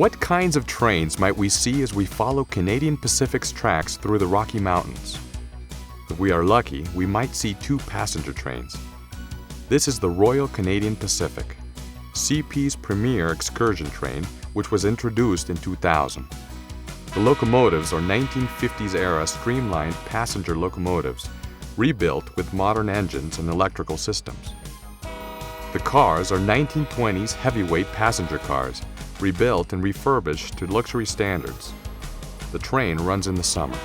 What kinds of trains might we see as we follow Canadian Pacific's tracks through the Rocky Mountains? If we are lucky, we might see two passenger trains. This is the Royal Canadian Pacific, CP's premier excursion train, which was introduced in 2000. The locomotives are 1950s-era streamlined passenger locomotives, rebuilt with modern engines and electrical systems. The cars are 1920s heavyweight passenger cars, rebuilt and refurbished to luxury standards. The train runs in the summer.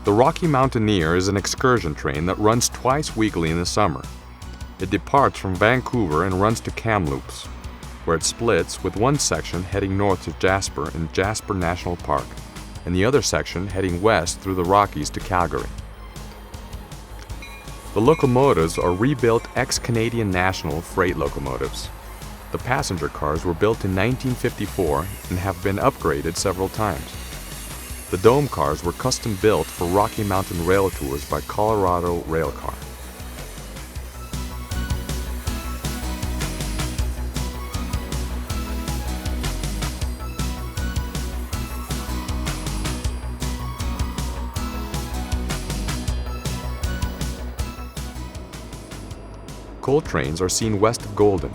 The Rocky Mountaineer is an excursion train that runs twice weekly in the summer. It departs from Vancouver and runs to Kamloops, where it splits with one section heading north to Jasper in Jasper National Park, and the other section heading west through the Rockies to Calgary. The locomotives are rebuilt ex-Canadian National freight locomotives. The passenger cars were built in 1954 and have been upgraded several times. The dome cars were custom built for Rocky Mountain Rail Tours by Colorado Railcar. Coal trains are seen west of Golden.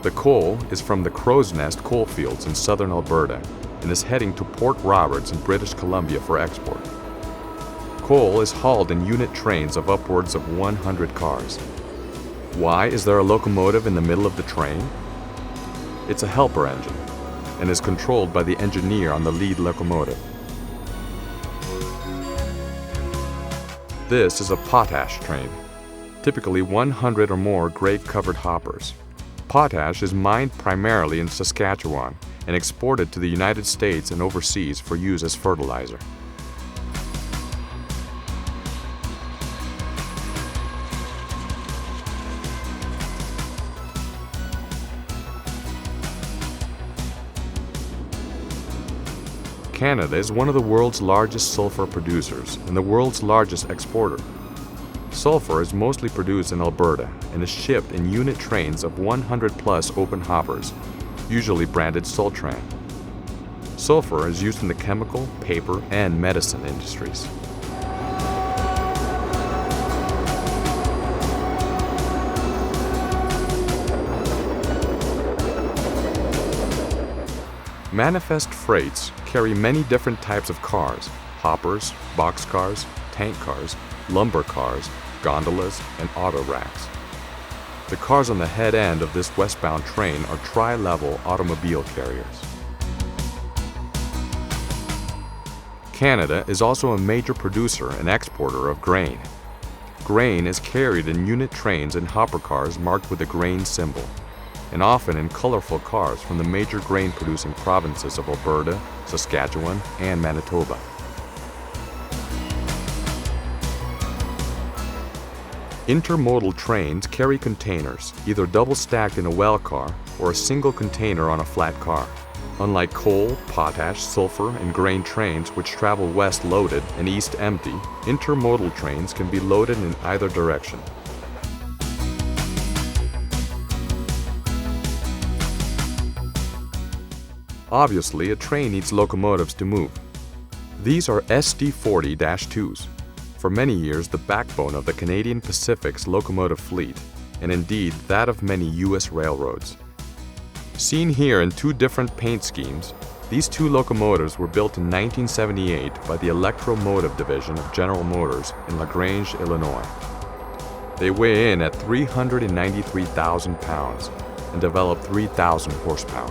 The coal is from the Crow's Nest coal fields in southern Alberta and is heading to Port Roberts in British Columbia for export. Coal is hauled in unit trains of upwards of 100 cars. Why is there a locomotive in the middle of the train? It's a helper engine and is controlled by the engineer on the lead locomotive. This is a potash train, typically 100 or more grate-covered hoppers. Potash is mined primarily in Saskatchewan and exported to the United States and overseas for use as fertilizer. Canada is one of the world's largest sulfur producers and the world's largest exporter. Sulfur is mostly produced in Alberta and is shipped in unit trains of 100-plus open hoppers, usually branded Sultran. Sulfur is used in the chemical, paper, and medicine industries. Manifest freights carry many different types of cars: hoppers, boxcars, tank cars, lumber cars, gondolas, and auto racks. The cars on the head end of this westbound train are tri-level automobile carriers. Canada is also a major producer and exporter of grain. Grain is carried in unit trains and hopper cars marked with a grain symbol, and often in colorful cars from the major grain-producing provinces of Alberta, Saskatchewan, and Manitoba. Intermodal trains carry containers, either double-stacked in a well car or a single container on a flat car. Unlike coal, potash, sulfur, and grain trains which travel west loaded and east empty, intermodal trains can be loaded in either direction. Obviously, a train needs locomotives to move. These are SD40-2s. For many years the backbone of the Canadian Pacific's locomotive fleet, and indeed that of many U.S. railroads. Seen here in two different paint schemes, these two locomotives were built in 1978 by the Electromotive Division of General Motors in LaGrange, Illinois. They weigh in at 393,000 pounds and develop 3,000 horsepower.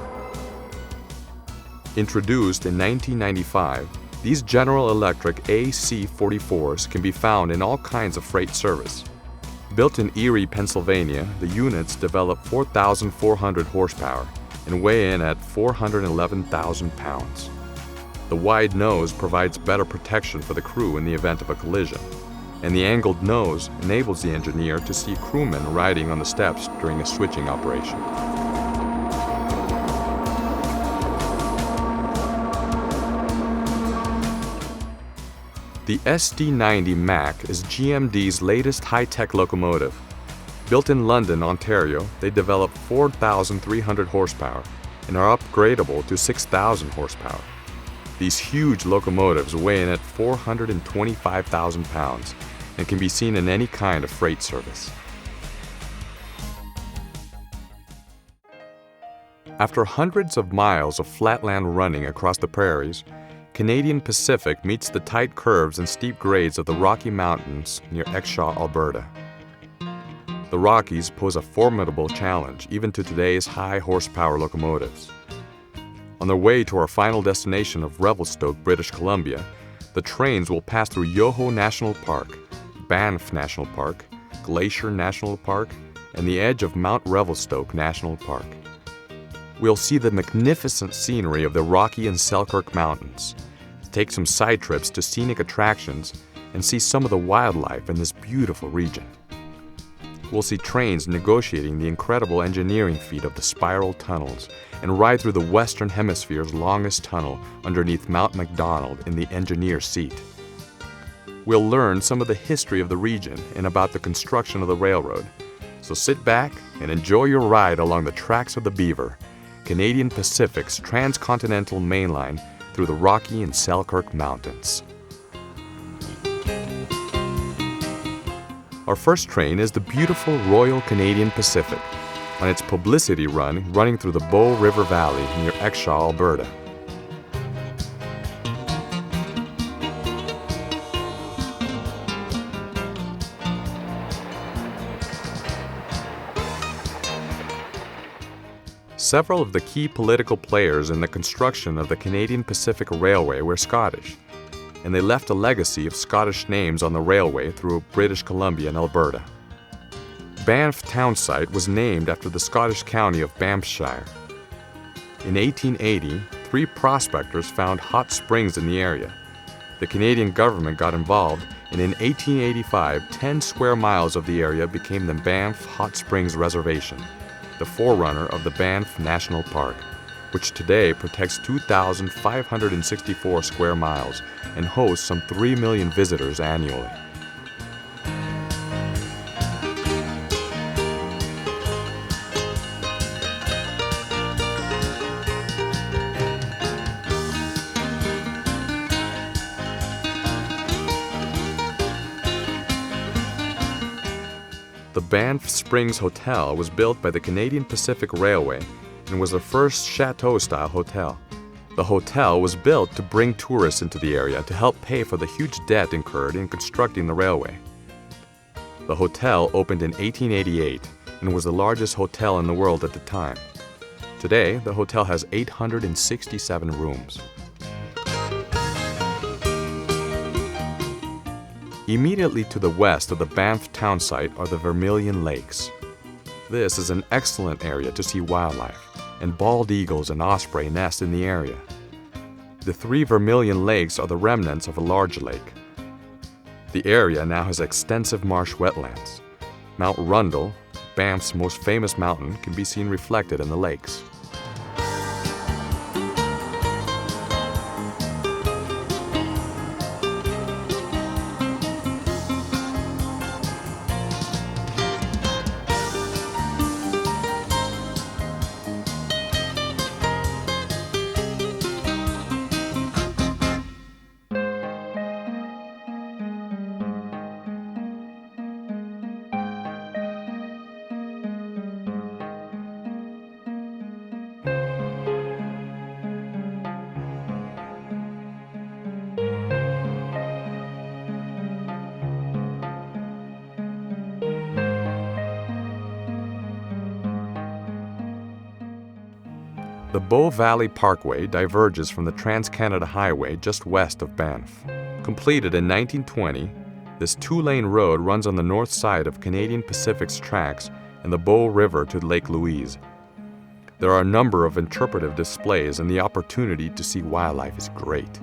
Introduced in 1995, these General Electric AC-44s can be found in all kinds of freight service. Built in Erie, Pennsylvania, the units develop 4,400 horsepower and weigh in at 411,000 pounds. The wide nose provides better protection for the crew in the event of a collision, and the angled nose enables the engineer to see crewmen riding on the steps during a switching operation. The SD90 Mac is GMD's latest high-tech locomotive. Built in London, Ontario, they develop 4,300 horsepower and are upgradable to 6,000 horsepower. These huge locomotives weigh in at 425,000 pounds and can be seen in any kind of freight service. After hundreds of miles of flatland running across the prairies, Canadian Pacific meets the tight curves and steep grades of the Rocky Mountains near Exshaw, Alberta. The Rockies pose a formidable challenge even to today's high-horsepower locomotives. On their way to our final destination of Revelstoke, British Columbia, the trains will pass through Yoho National Park, Banff National Park, Glacier National Park, and the edge of Mount Revelstoke National Park. We'll see the magnificent scenery of the Rocky and Selkirk Mountains, take some side trips to scenic attractions, and see some of the wildlife in this beautiful region. We'll see trains negotiating the incredible engineering feat of the spiral tunnels and ride through the Western Hemisphere's longest tunnel underneath Mount Macdonald in the engineer's seat. We'll learn some of the history of the region and about the construction of the railroad. So sit back and enjoy your ride along the tracks of the Beaver, Canadian Pacific's transcontinental mainline through the Rocky and Selkirk Mountains. Our first train is the beautiful Royal Canadian Pacific on its publicity run running through the Bow River Valley near Exshaw, Alberta. Several of the key political players in the construction of the Canadian Pacific Railway were Scottish, and they left a legacy of Scottish names on the railway through British Columbia and Alberta. Banff town site was named after the Scottish county of Banffshire. In 1880, 3 prospectors found hot springs in the area. The Canadian government got involved, and in 1885, 10 square miles of the area became the Banff Hot Springs Reservation, the forerunner of the Banff National Park, which today protects 2,564 square miles and hosts some 3 million visitors annually. The Banff Springs Hotel was built by the Canadian Pacific Railway and was the first chateau-style hotel. The hotel was built to bring tourists into the area to help pay for the huge debt incurred in constructing the railway. The hotel opened in 1888 and was the largest hotel in the world at the time. Today, the hotel has 867 rooms. Immediately to the west of the Banff town site are the Vermilion Lakes. This is an excellent area to see wildlife, and bald eagles and osprey nest in the area. The 3 Vermilion Lakes are the remnants of a large lake. The area now has extensive marsh wetlands. Mount Rundle, Banff's most famous mountain, can be seen reflected in the lakes. The Bow Valley Parkway diverges from the Trans-Canada Highway just west of Banff. Completed in 1920, This two-lane road runs on the north side of Canadian Pacific's tracks and the Bow River to Lake Louise. There are a number of interpretive displays, and the opportunity to see wildlife is great.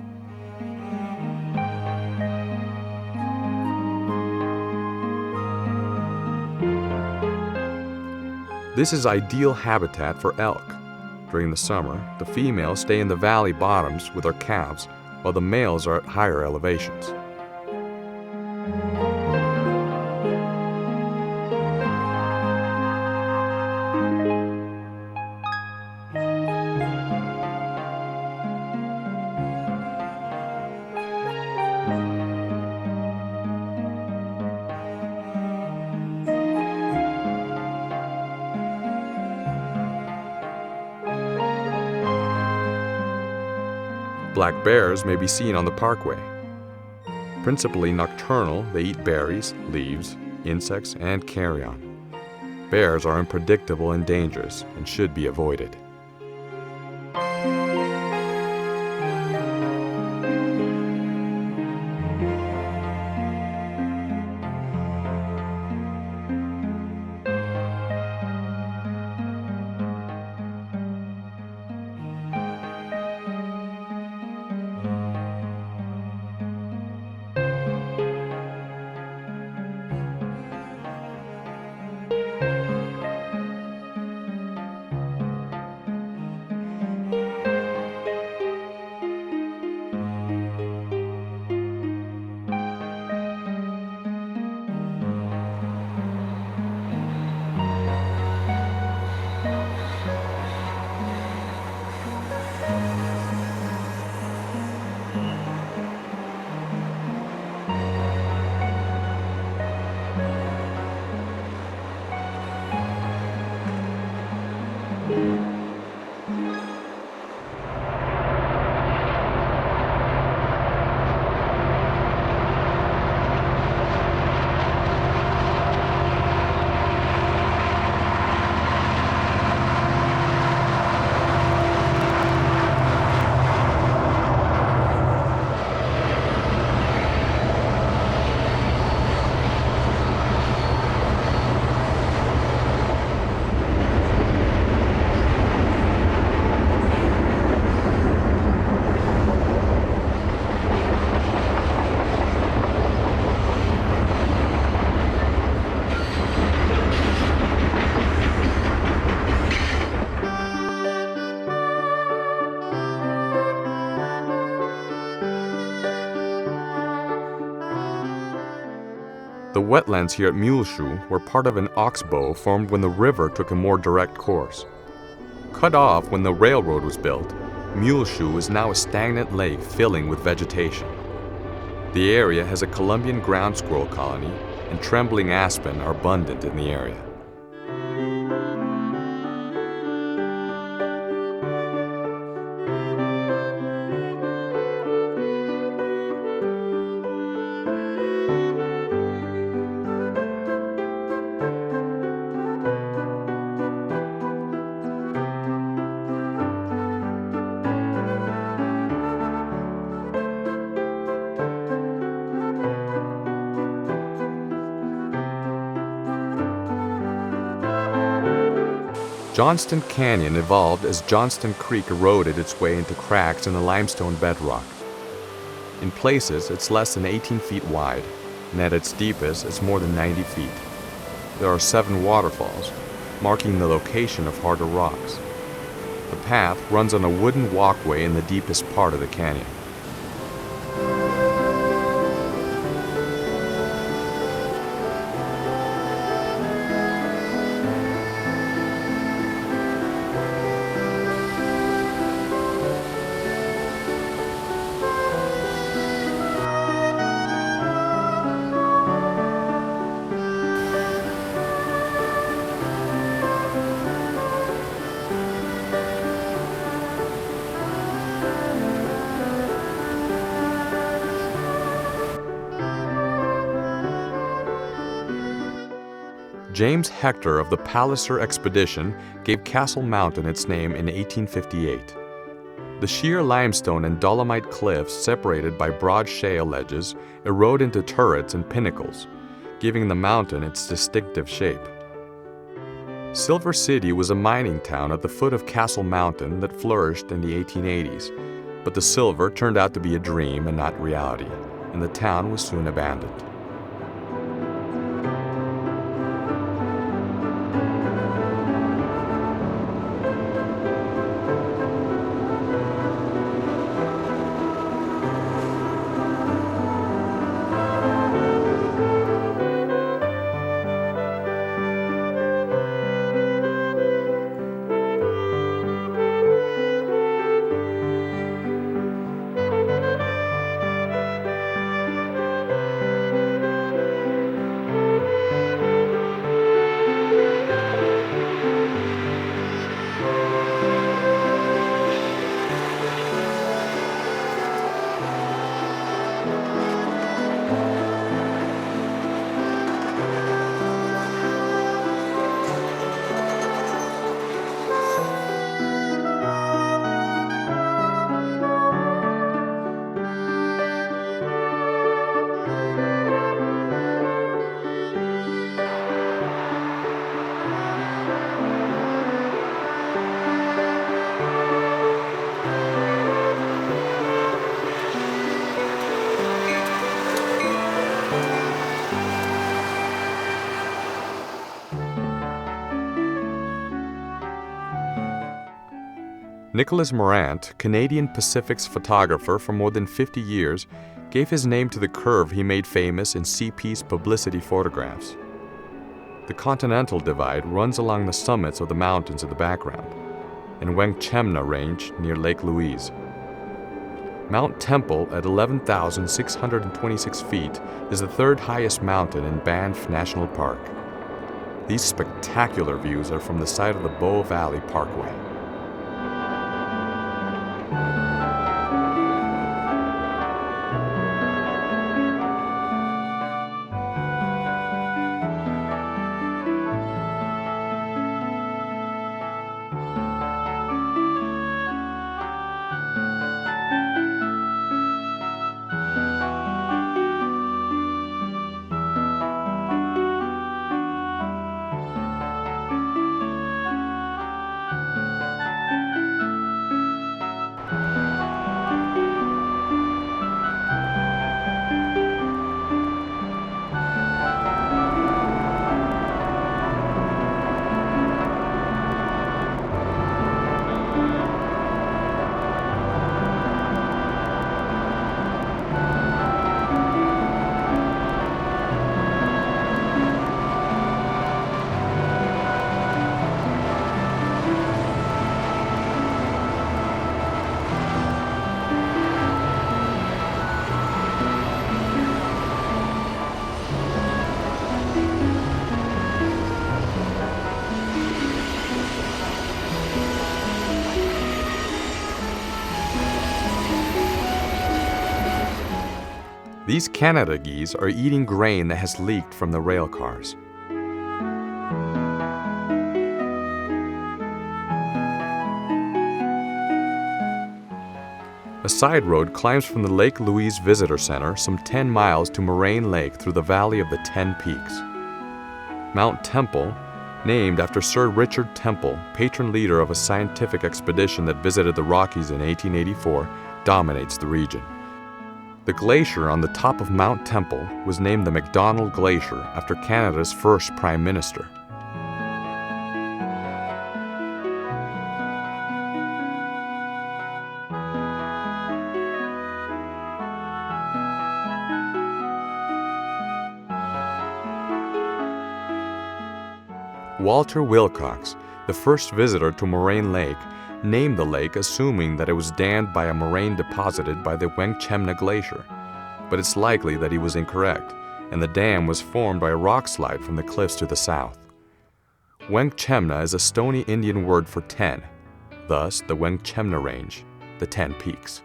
This is ideal habitat for elk. During the summer, the females stay in the valley bottoms with their calves, while the males are at higher elevations. Black bears may be seen on the parkway. Principally nocturnal, they eat berries, leaves, insects, and carrion. Bears are unpredictable and dangerous and should be avoided. The wetlands here at Muleshoe were part of an oxbow formed when the river took a more direct course. Cut off when the railroad was built, Muleshoe is now a stagnant lake filling with vegetation. The area has a Columbian ground squirrel colony, and trembling aspen are abundant in the area. Johnston Canyon evolved as Johnston Creek eroded its way into cracks in the limestone bedrock. In places, it's less than 18 feet wide, and at its deepest, it's more than 90 feet. There are 7 waterfalls, marking the location of harder rocks. The path runs on a wooden walkway in the deepest part of the canyon. James Hector of the Palliser expedition gave Castle Mountain its name in 1858. The sheer limestone and dolomite cliffs, separated by broad shale ledges, erode into turrets and pinnacles, giving the mountain its distinctive shape. Silver City was a mining town at the foot of Castle Mountain that flourished in the 1880s, but the silver turned out to be a dream and not reality, and the town was soon abandoned. Nicholas Morant, Canadian Pacific's photographer for more than 50 years, gave his name to the curve he made famous in CP's publicity photographs. The Continental Divide runs along the summits of the mountains in the background, and Wengchemna Range near Lake Louise. Mount Temple at 11,626 feet is the third highest mountain in Banff National Park. These spectacular views are from the side of the Valley Parkway. These Canada geese are eating grain that has leaked from the rail cars. A side road climbs from the Lake Louise Visitor Center some 10 miles to Moraine Lake through the Valley of the 10 Peaks. Mount Temple, named after Sir Richard Temple, patron leader of a scientific expedition that visited the Rockies in 1884, dominates the region. The glacier on the top of Mount Temple was named the McDonald Glacier after Canada's first Prime Minister. Walter Wilcox, the first visitor to Moraine Lake, named the lake assuming that it was dammed by a moraine deposited by the Wengchemna Glacier, but it's likely that he was incorrect, and the dam was formed by a rock slide from the cliffs to the south. Wengchemna is a stony Indian word for 10, thus the Wengchemna Range, the 10 Peaks.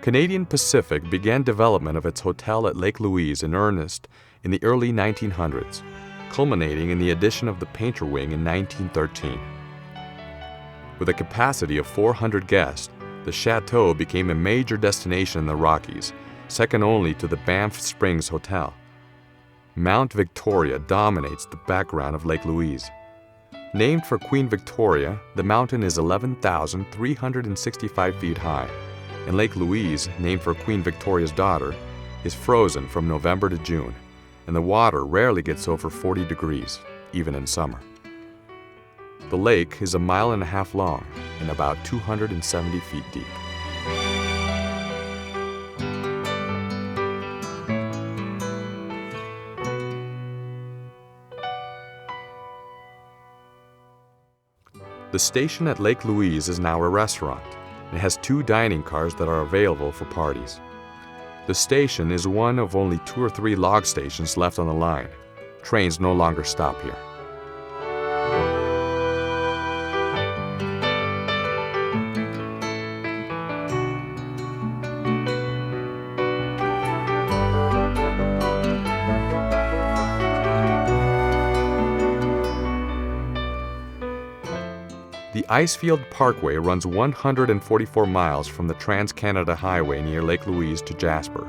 Canadian Pacific began development of its hotel at Lake Louise in earnest in the early 1900s, culminating in the addition of the Painter Wing in 1913. With a capacity of 400 guests, the chateau became a major destination in the Rockies, second only to the Banff Springs Hotel. Mount Victoria dominates the background of Lake Louise. Named for Queen Victoria, the mountain is 11,365 feet high, and Lake Louise, named for Queen Victoria's daughter, is frozen from November to June, and the water rarely gets over 40 degrees, even in summer. The lake is 1.5 miles long and about 270 feet deep. The station at Lake Louise is now a restaurant. It has 2 dining cars that are available for parties. The station is one of only 2 or 3 log stations left on the line. Trains no longer stop here. The Icefields Parkway runs 144 miles from the Trans-Canada Highway near Lake Louise to Jasper.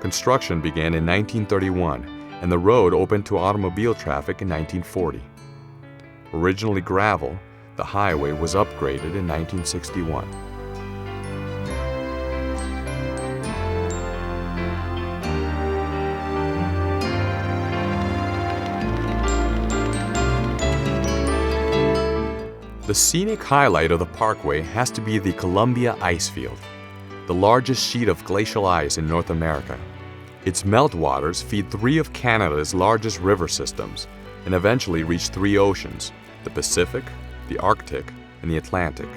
Construction began in 1931, and the road opened to automobile traffic in 1940. Originally gravel, the highway was upgraded in 1961. The scenic highlight of the parkway has to be the Columbia Icefield, the largest sheet of glacial ice in North America. Its meltwaters feed 3 of Canada's largest river systems and eventually reach 3 oceans, the Pacific, the Arctic, and the Atlantic.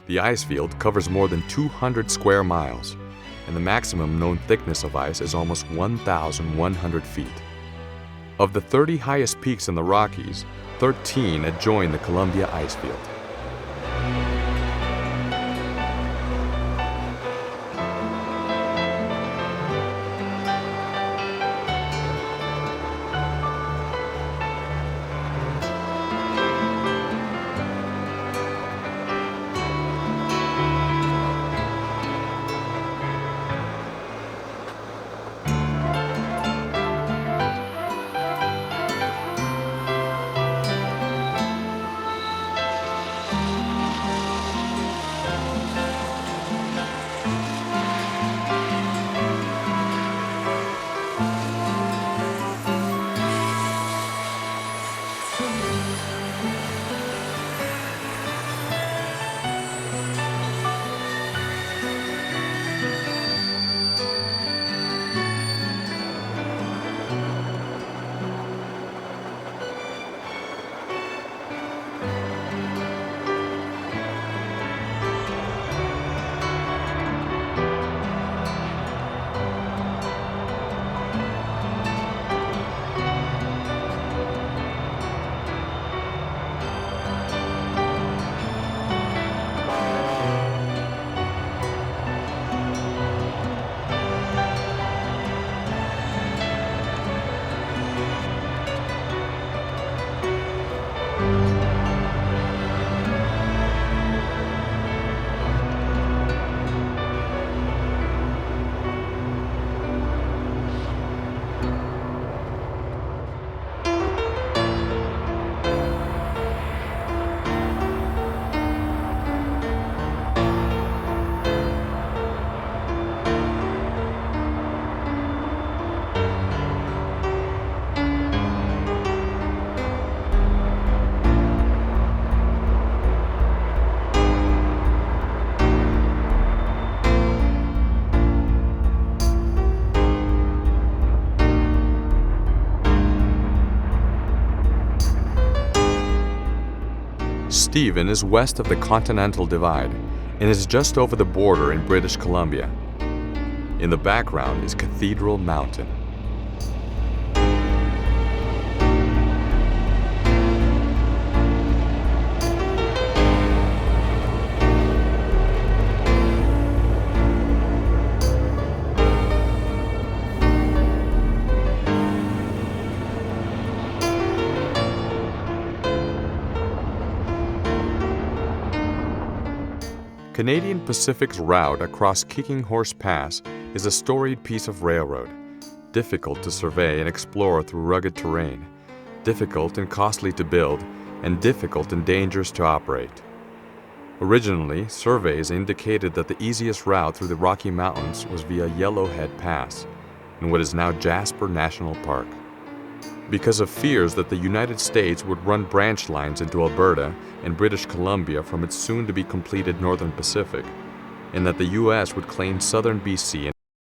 The icefield covers more than 200 square miles, and the maximum known thickness of ice is almost 1,100 feet. Of the 30 highest peaks in the Rockies, 13 adjoin the Columbia Icefield. Stephen is west of the Continental Divide and is just over the border in British Columbia. In the background is Cathedral Mountain. Canadian Pacific's route across Kicking Horse Pass is a storied piece of railroad, difficult to survey and explore through rugged terrain, difficult and costly to build, and difficult and dangerous to operate. Originally, surveys indicated that the easiest route through the Rocky Mountains was via Yellowhead Pass in what is now Jasper National Park. Because of fears that the United States would run branch lines into Alberta and British Columbia from its soon-to-be-completed Northern Pacific, and that the U.S. would claim southern BC